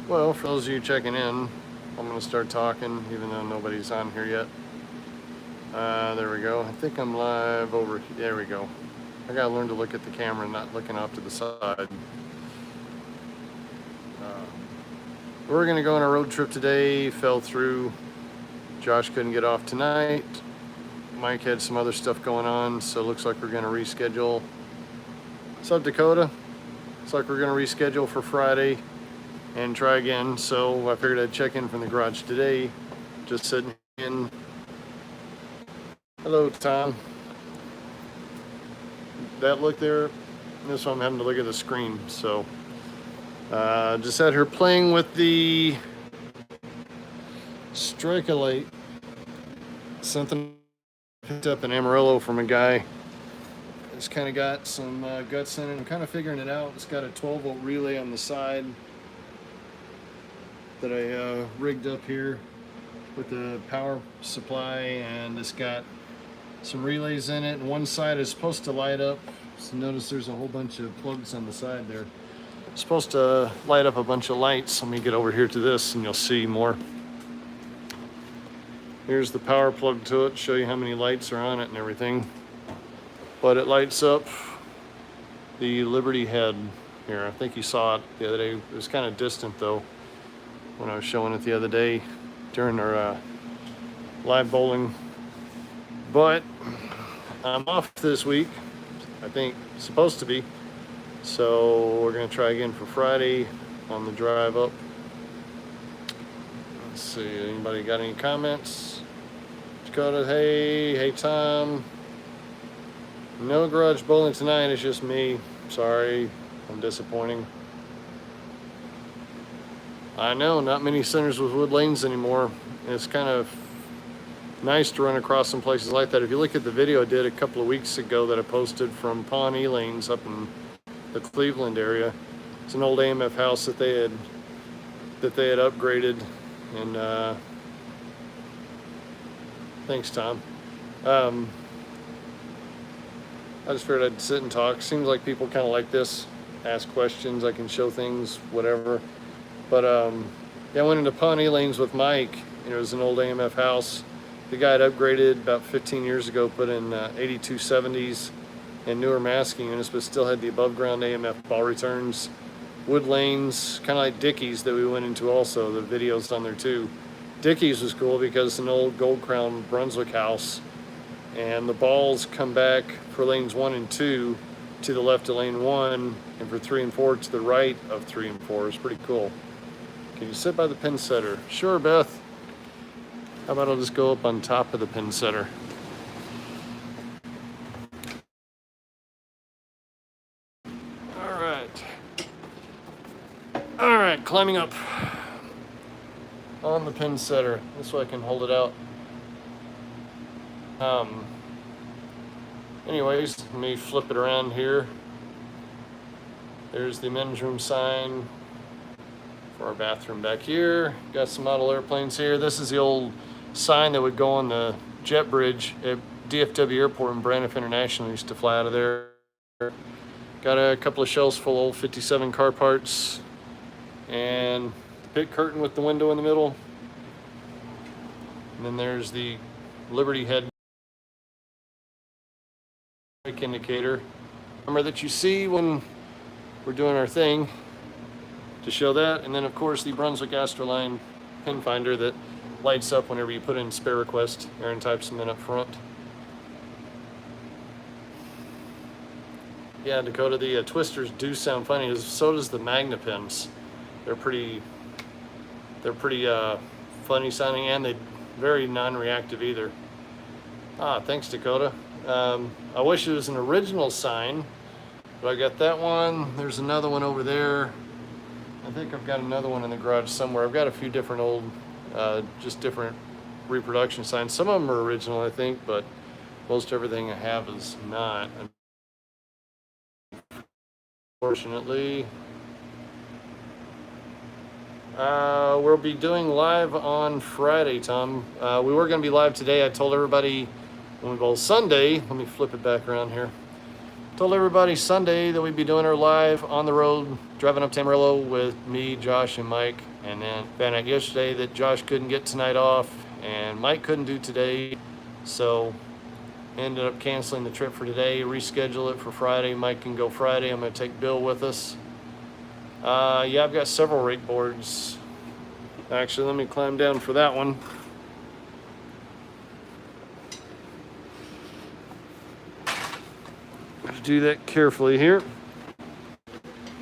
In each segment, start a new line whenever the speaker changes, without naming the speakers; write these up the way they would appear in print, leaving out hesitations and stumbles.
Well, for those of you checking in, I'm going to start talking even though nobody's on here yet. There we go. I think I'm live over here. There we go. I got to learn to look at the camera and not looking off to the side. We're going to go on a road trip today. Fell through. Josh couldn't get off tonight. Mike had some other stuff going on, so it looks like we're going to reschedule. What's up, Dakota? Looks like we're going to reschedule for Friday and try again. So I figured I'd check in from the garage today. Just sitting in. Hello, Tom. That look there, this one I'm having to look at the screen. So just out here playing with the Strikeolate. Something picked up an Amarillo from a guy. It's kind of got some guts in it. I'm kind of figuring it out. It's got a 12-volt relay on the side that I rigged up here with the power supply, and it's got some relays in it, and one side is supposed to light up. So notice there's a whole bunch of plugs on the side there. It's supposed to light up a bunch of lights. Let me get over here to this and you'll see more. Here's the power plug to it, show you how many lights are on it and everything. But it lights up the Liberty head here. I think you saw it the other day. It was kind of distant though when I was showing it the other day during our live bowling. But I'm off this week, I think, supposed to be. So we're gonna try again for Friday on the drive up. Let's see, anybody got any comments? Dakota, hey Tom. No garage bowling tonight, it's just me. Sorry, I'm disappointing. I know, not many centers with wood lanes anymore. It's kind of nice to run across some places like that. If you look at the video I did a couple of weeks ago that I posted from Pawnee Lanes up in the Cleveland area, it's an old AMF house that they had upgraded. And thanks, Tom. I just figured I'd sit and talk. Seems like people kind of like this. Ask questions, I can show things, whatever. But yeah, I went into Pawnee Lanes with Mike. It was an old AMF house. The guy had upgraded about 15 years ago, put in 8270s and newer masking units, but still had the above ground AMF ball returns. Wood lanes, kind of like Dickies that we went into also. The video's on there too. Dickies was cool because it's an old Gold Crown Brunswick house, and the balls come back for lanes 1 and 2 to the left of lane 1, and for 3 and 4 to the right of 3 and 4. It's pretty cool. Can you sit by the pin setter? Sure, Beth. How about I'll just go up on top of the pin setter? All right, climbing up on the pin setter. This way I can hold it out. Anyways, let me flip it around here. There's the men's room sign for our bathroom back here. Got some model airplanes here. This is the old sign that would go on the jet bridge at DFW Airport in Braniff International. Used to fly out of there. Got a couple of shelves full of old 57 car parts, and the pit curtain with the window in the middle. And then there's the Liberty head brake indicator. Remember that you see when we're doing our thing to show that. And then of course the Brunswick Astroline pin finder that lights up whenever you put in spare request. Aaron types them in up front. Yeah, Dakota, the twisters do sound funny. So does the Magna pins. They're pretty funny sounding, and they're very non-reactive either. Thanks, Dakota. I wish it was an original sign, but I got that one. There's another one over there. I think I've got another one in the garage somewhere. I've got a few different old, just different reproduction signs. Some of them are original, I think, but most everything I have is not, unfortunately. We'll be doing live on Friday, Tom. We were going to be live today. I told everybody when we bowl Sunday, let me flip it back around here. Told everybody Sunday that we'd be doing our live on the road driving up to Amarillo with me, Josh, and Mike, and then found out yesterday that Josh couldn't get tonight off and Mike couldn't do today, so ended up canceling the trip for today, reschedule it for Friday. Mike can go Friday. I'm going to take Bill with us. Yeah, I've got several rake boards. Actually, let me climb down for that one. Got to do that carefully here.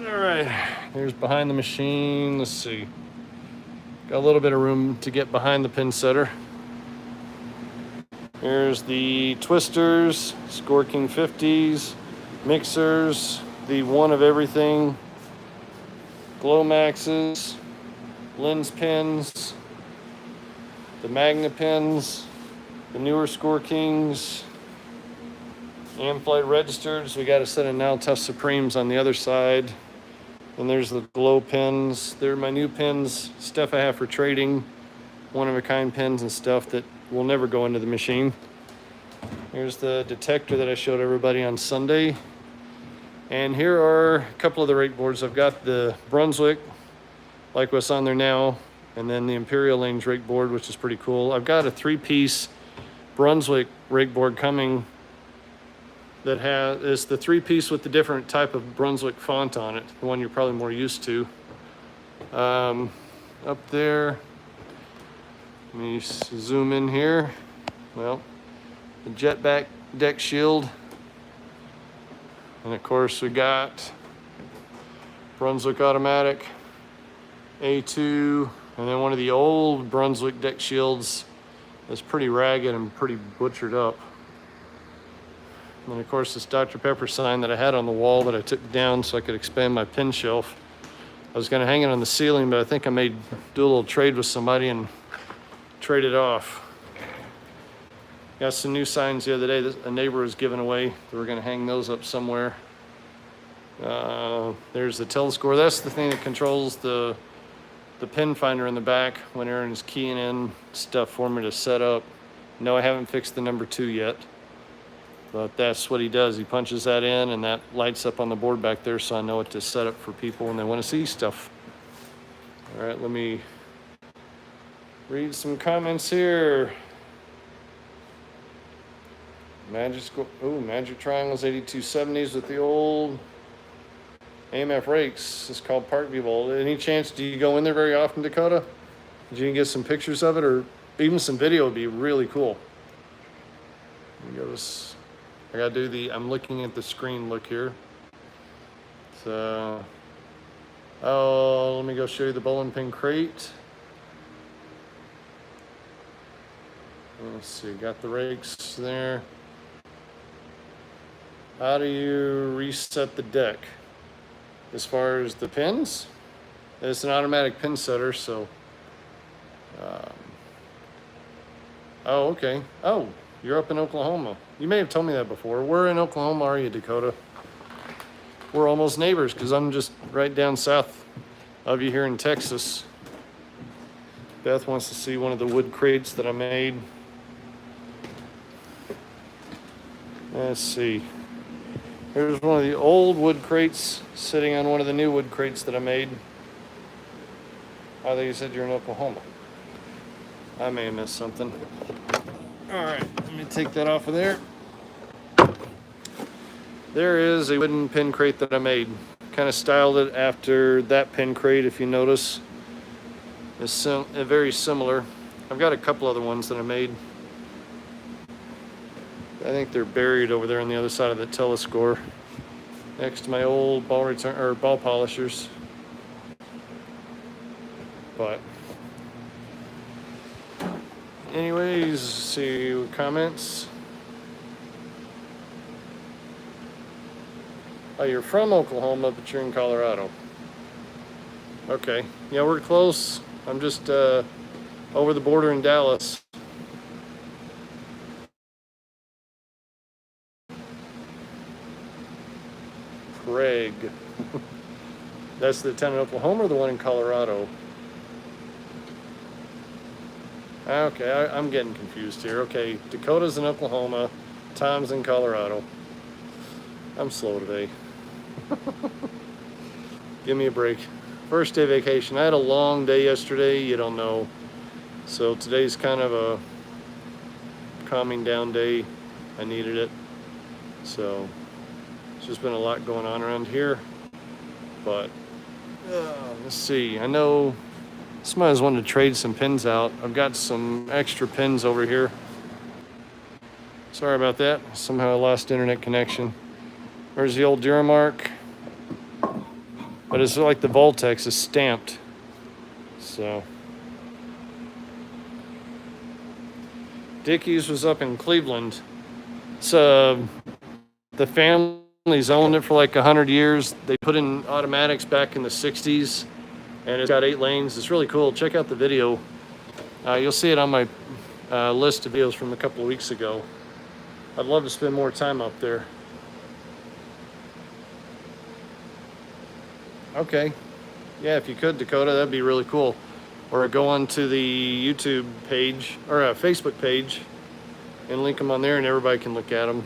All right, here's behind the machine. Let's see. Got a little bit of room to get behind the pin setter. Here's the twisters, Score King 50s, mixers, the one of everything, Glow Maxes, lens pins, the Magna pins, the newer Score Kings, Amflight registers. We got a set of Now Tough Supremes on the other side. And there's the glow pins. They're my new pins, stuff I have for trading, one-of-a-kind pins and stuff that will never go into the machine. Here's the detector that I showed everybody on Sunday. And here are a couple of the rake boards. I've got the Brunswick, like what's on there now, and then the Imperial Lanes rake board, which is pretty cool. I've got a 3-piece Brunswick rake board coming that is the 3-piece with the different type of Brunswick font on it, the one you're probably more used to. Up there, let me zoom in here. Well, the jetback deck shield. And of course we got Brunswick automatic, A2, and then one of the old Brunswick deck shields that's pretty ragged and pretty butchered up. And of course this Dr. Pepper sign that I had on the wall that I took down so I could expand my pin shelf. I was gonna hang it on the ceiling, but I think I may do a little trade with somebody and trade it off. Got some new signs the other day that a neighbor was giving away. We're gonna hang those up somewhere. There's the telescore. That's the thing that controls the pin finder in the back when Aaron's keying in stuff for me to set up. No, I haven't fixed the number 2 yet. But that's what he does. He punches that in and that lights up on the board back there so I know what to set up for people when they want to see stuff. All right, let me read some comments here. Magic Triangles 8270s with the old AMF rakes. It's called Parkview Bowl. Any chance, do you go in there very often, Dakota? Did you get some pictures of it, or even some video would be really cool. Let me go to, I gotta do the, I'm looking at the screen look here. So, oh, let me go show you the bowling pin crate. Let's see, got the rakes there. How do you reset the deck? As far as the pins, it's an automatic pin setter, so. Oh, okay. Oh, you're up in Oklahoma. You may have told me that before. Where in Oklahoma are you, Dakota? We're almost neighbors because I'm just right down south of you here in Texas. Beth wants to see one of the wood crates that I made. Let's see. Here's one of the old wood crates sitting on one of the new wood crates that I made. I think you said you're in Oklahoma. I may have missed something. All right, let me take that off of there. There is a wooden pin crate that I made. Kind of styled it after that pin crate, if you notice. It's very similar. I've got a couple other ones that I made. I think they're buried over there on the other side of the telescore, next to my old ball polishers. But anyways, see comments. Oh, you're from Oklahoma, but you're in Colorado. Okay, yeah, we're close. I'm just over the border in Dallas. Craig. That's the town in Oklahoma or the one in Colorado? Okay, I'm getting confused here. Okay, Dakota's in Oklahoma, Tom's in Colorado. I'm slow today. Give me a break. First day vacation. I had a long day yesterday. You don't know. So today's kind of a calming down day. I needed it. So it's just been a lot going on around here. But let's see. I know somebody's wanting to trade some pins out. I've got some extra pins over here. Sorry about that. Somehow I lost internet connection. There's the old Duramark. But it's like the Voltex is stamped. So Dickies was up in Cleveland. So the family's owned it for like 100 years. They put in automatics back in the 60s, and it's got 8 lanes. It's really cool. Check out the video. You'll see it on my list of videos from a couple of weeks ago. I'd love to spend more time up there. Okay. Yeah, if you could, Dakota, that'd be really cool. Or go on to the YouTube page or a Facebook page and link them on there, and everybody can look at them.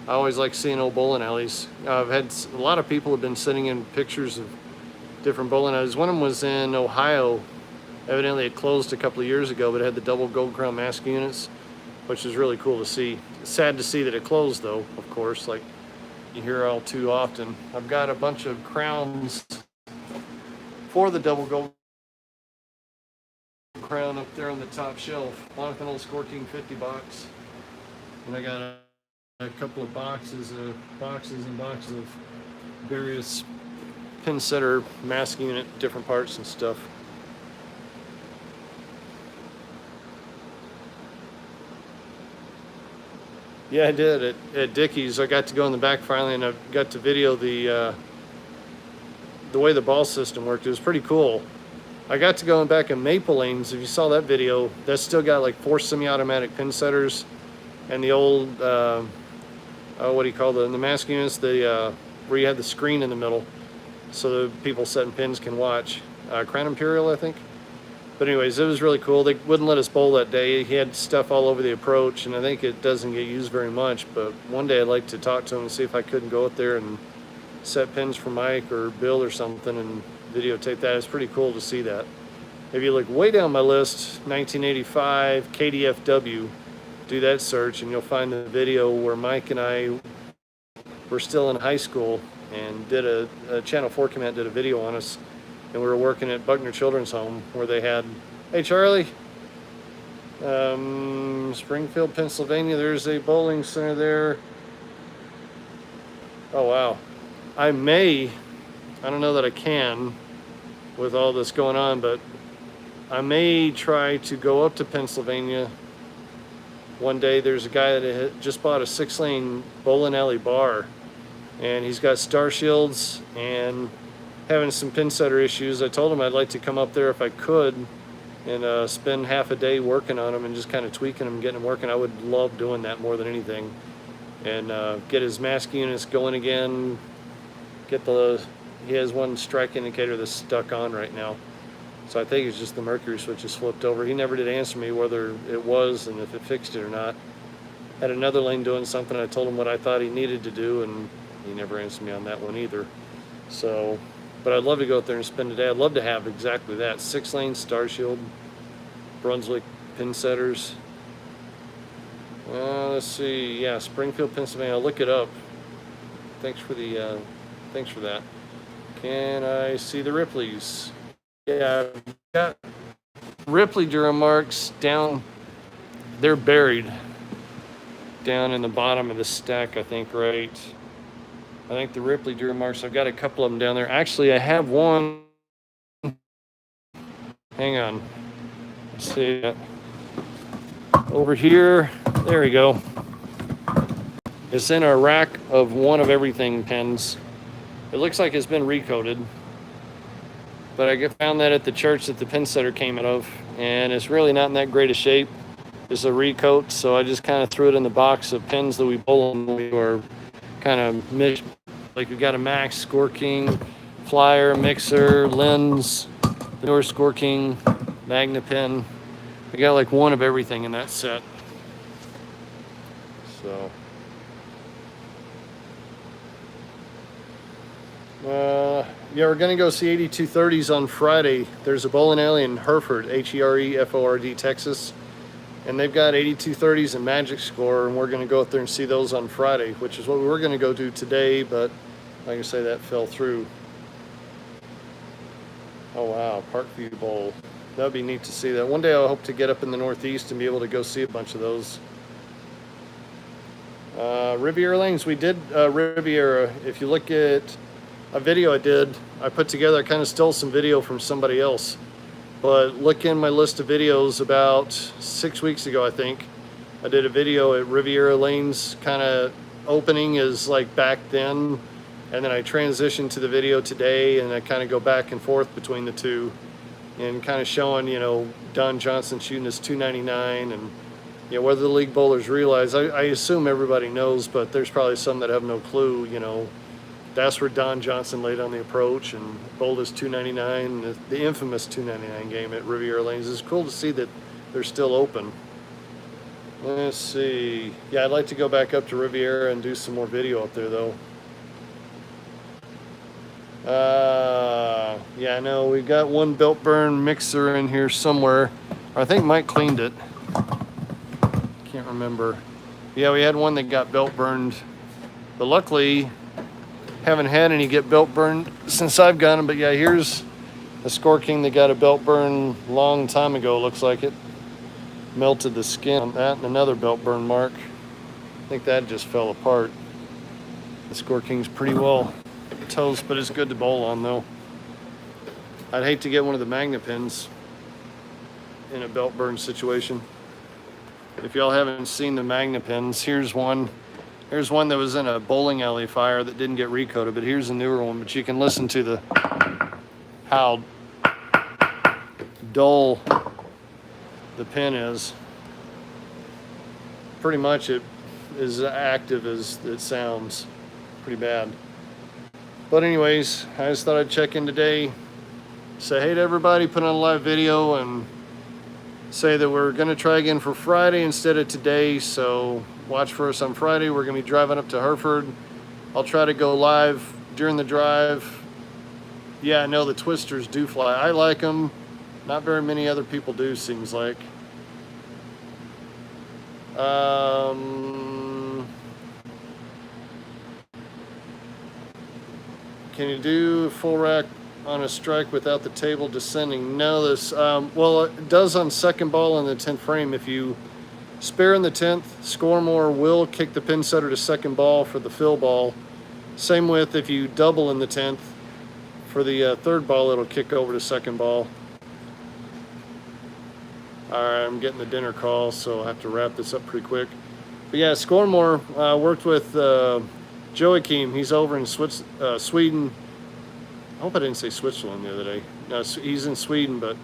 I always like seeing old bowling alleys. I've had a lot of people have been sending in pictures of different bowling alleys. One of them was in Ohio. Evidently it closed a couple of years ago, but it had the double gold crown mask units, which is really cool to see. It's sad to see that it closed though, of course, like you hear all too often. I've got a bunch of crowns for the double gold crown up there on the top shelf, along with an old Score King 50 box. And I got a couple of boxes and boxes of various pin setter mask unit, different parts and stuff. Yeah, I did at Dickies. I got to go in the back finally, and I got to video the way the ball system worked. It was pretty cool. I got to go in back in Maple Lanes. If you saw that video, that's still got like 4 semi-automatic pin setters, and the old what do you call the mask units? The where you had the screen in the middle, so the people setting pins can watch. Crown Imperial, I think. But anyways, it was really cool. They wouldn't let us bowl that day. He had stuff all over the approach, and I think it doesn't get used very much. But one day I'd like to talk to him and see if I couldn't go up there and set pins for Mike or Bill or something and videotape that. It's pretty cool to see that. If you look way down my list, 1985 KDFW, do that search and you'll find the video where Mike and I were still in high school and did a Channel 4 command did a video on us. And we were working at Buckner Children's Home where they had, hey Charlie, Springfield, Pennsylvania, there's a bowling center there. Oh wow. I don't know that I can with all this going on, but I may try to go up to Pennsylvania one day. There's a guy that had just bought a 6-lane bowling alley bar, and he's got star shields and having some pin setter issues. I told him I'd like to come up there if I could and spend half a day working on them and just kind of tweaking them, getting them working. I would love doing that more than anything. And get his mask units going again. He has one strike indicator that's stuck on right now. So I think it's just the mercury switch is flipped over. He never did answer me whether it was and if it fixed it or not. Had another lane doing something. I told him what I thought he needed to do, and he never answered me on that one either. So, but I'd love to go out there and spend the day. I'd love to have exactly that. 6-lane Star Shield, Brunswick pin setters. Let's see. Yeah, Springfield, Pennsylvania. I'll look it up. Thanks for that. Can I see the Ripleys? Yeah, I've got Ripley Duramarks down. They're buried down in the bottom of the stack, I think, right? I think the Ripley Duramarks, I've got a couple of them down there. Actually, I have one. Hang on. Let's see. Over here. There we go. It's in a rack of one of everything pins. It looks like it's been recoated. But I found that at the church that the pin setter came out of. And it's really not in that great a shape. It's a recoat. So I just kind of threw it in the box of pins that we bowl on. We were kind of mixed. Like we got a Max, Score King, Flyer, Mixer, Lens, the newer Score King, Magna pin. We got like one of everything in that set. So Yeah, we're gonna go see 8230s on Friday. There's a bowling alley in Hereford, Hereford, Texas, and they've got 8230s and Magic Score, and we're gonna go up there and see those on Friday, which is what we were gonna go do today, but like I say, that fell through. Oh wow, Parkview Bowl. That'd be neat to see that. One day I hope to get up in the Northeast and be able to go see a bunch of those. Riviera Lanes, we did Riviera. If you look at a video I put together, I kind of stole some video from somebody else. But look in my list of videos about 6 weeks ago, I think. I did a video at Riviera Lanes, kind of opening is like back then. And then I transitioned to the video today, and I kind of go back and forth between the two and kind of showing, you know, Don Johnson shooting his 299 and, you know, whether the league bowlers realize, I assume everybody knows, but there's probably some that have no clue, you know. That's where Don Johnson laid on the approach and bowled his 299, the infamous 299 game at Riviera Lanes. It's cool to see that they're still open. Let's see. Yeah, I'd like to go back up to Riviera and do some more video up there, though. Yeah, I know we've got one Built Burn mixer in here somewhere. I think Mike cleaned it. Can't remember. Yeah, we had one that got belt burned, but luckily haven't had any get belt burned since I've got them. But yeah, here's a Score King that got a belt burn long time ago. Looks like it melted the skin on that, and another belt burn mark. I think that just fell apart. The Score King's pretty well toast, but it's good to bowl on though. I'd hate to get one of the magnet pins in a belt burn situation. If y'all haven't seen the magnet pins, here's one. Here's one that was in a bowling alley fire that didn't get recoated, but here's a newer one. But you can listen to how dull the pin is. Pretty much it is active as it sounds. Pretty bad. But anyways, I just thought I'd check in today, say hey to everybody, put on a live video, and say that we're going to try again for Friday instead of today. So watch for us on Friday. We're going to be driving up to Hereford. I'll try to go live during the drive. Yeah, I know the twisters do fly. I like them. Not very many other people do, seems like. Can you do full rack on a strike without the table descending? No, this, well, it does on second ball in the 10th frame. If you spare in the 10th, score more will kick the pin setter to second ball for the fill ball. Same with if you double in the 10th, for the third ball, it'll kick over to second ball. All right, I'm getting the dinner call, so I'll have to wrap this up pretty quick. But yeah, Scoremore worked with Joachim. He's over in Sweden. I hope I didn't say Switzerland the other day. No, he's in Sweden, but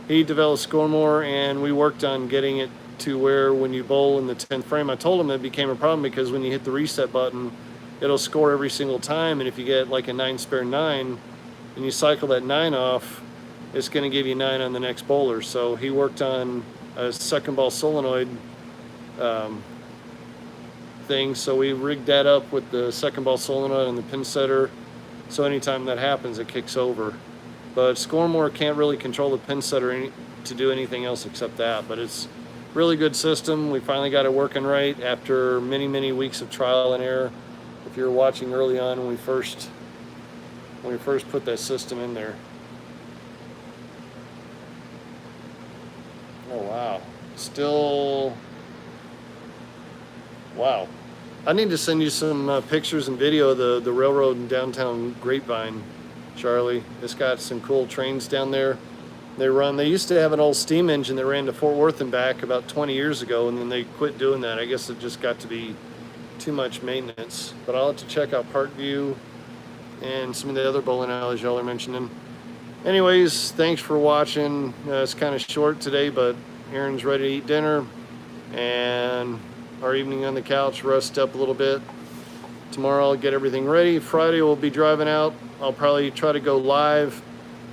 he developed Scoremore, and we worked on getting it to where when you bowl in the 10th frame, I told him it became a problem because when you hit the reset button, it'll score every single time, and if you get like a 9 spare 9, and you cycle that 9 off, it's going to give you 9 on the next bowler. So he worked on a second ball solenoid thing, so we rigged that up with the second ball solenoid and the pin setter, so anytime that happens it kicks over. But Scoremore can't really control the pin setter to do anything else except that, but it's really good system. We finally got it working right after many weeks of trial and error. If you were watching early on when we first put that system in there. Oh wow, still, wow. I need to send you some pictures and video of the railroad in downtown Grapevine, Charlie. It's got some cool trains down there. They used to have an old steam engine that ran to Fort Worth and back about 20 years ago, and then they quit doing that. I guess it just got to be too much maintenance. But I'll have to check out Parkview and some of the other bowling alleys y'all are mentioning. Anyways, thanks for watching. It's kind of short today, but Aaron's ready to eat dinner, and our evening on the couch, rest up a little bit. Tomorrow I'll get everything ready. Friday we'll be driving out. I'll probably try to go live,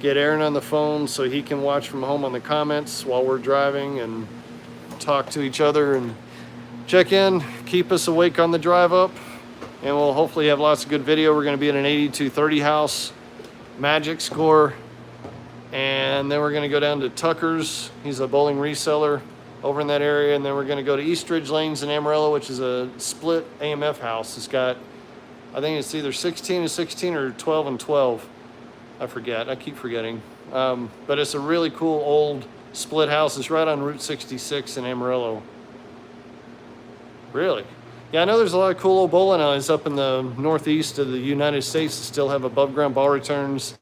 get Aaron on the phone so he can watch from home on the comments while we're driving and talk to each other and check in, keep us awake on the drive up. and we'll hopefully have lots of good video. We're going to be at an 8230 house, Magic score, and then we're going to go down to Tucker's. He's a bowling reseller over in that area, and then we're going to go to East Ridge Lanes in Amarillo, which is a split AMF house. It's got, I think it's either 16 and 16 or 12 and 12. I forget. I keep forgetting. But it's a really cool old split house. It's right on Route 66 in Amarillo. Really? Yeah, I know there's a lot of cool old bowling alleys up in the northeast of the United States that still have above ground ball returns,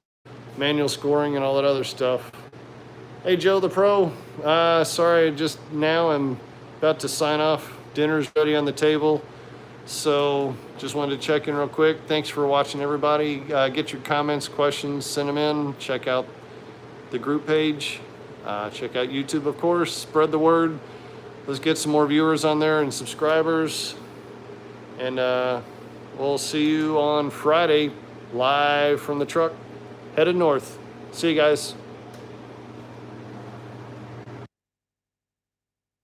manual scoring, and all that other stuff. Hey, Joe the Pro. Sorry, just now I'm about to sign off. Dinner's ready on the table. So just wanted to check in real quick. Thanks for watching, everybody. Get your comments, questions, send them in. Check out the group page. Check out YouTube, of course. Spread the word. Let's get some more viewers on there and subscribers. And we'll see you on Friday, live from the truck, headed north. See you guys.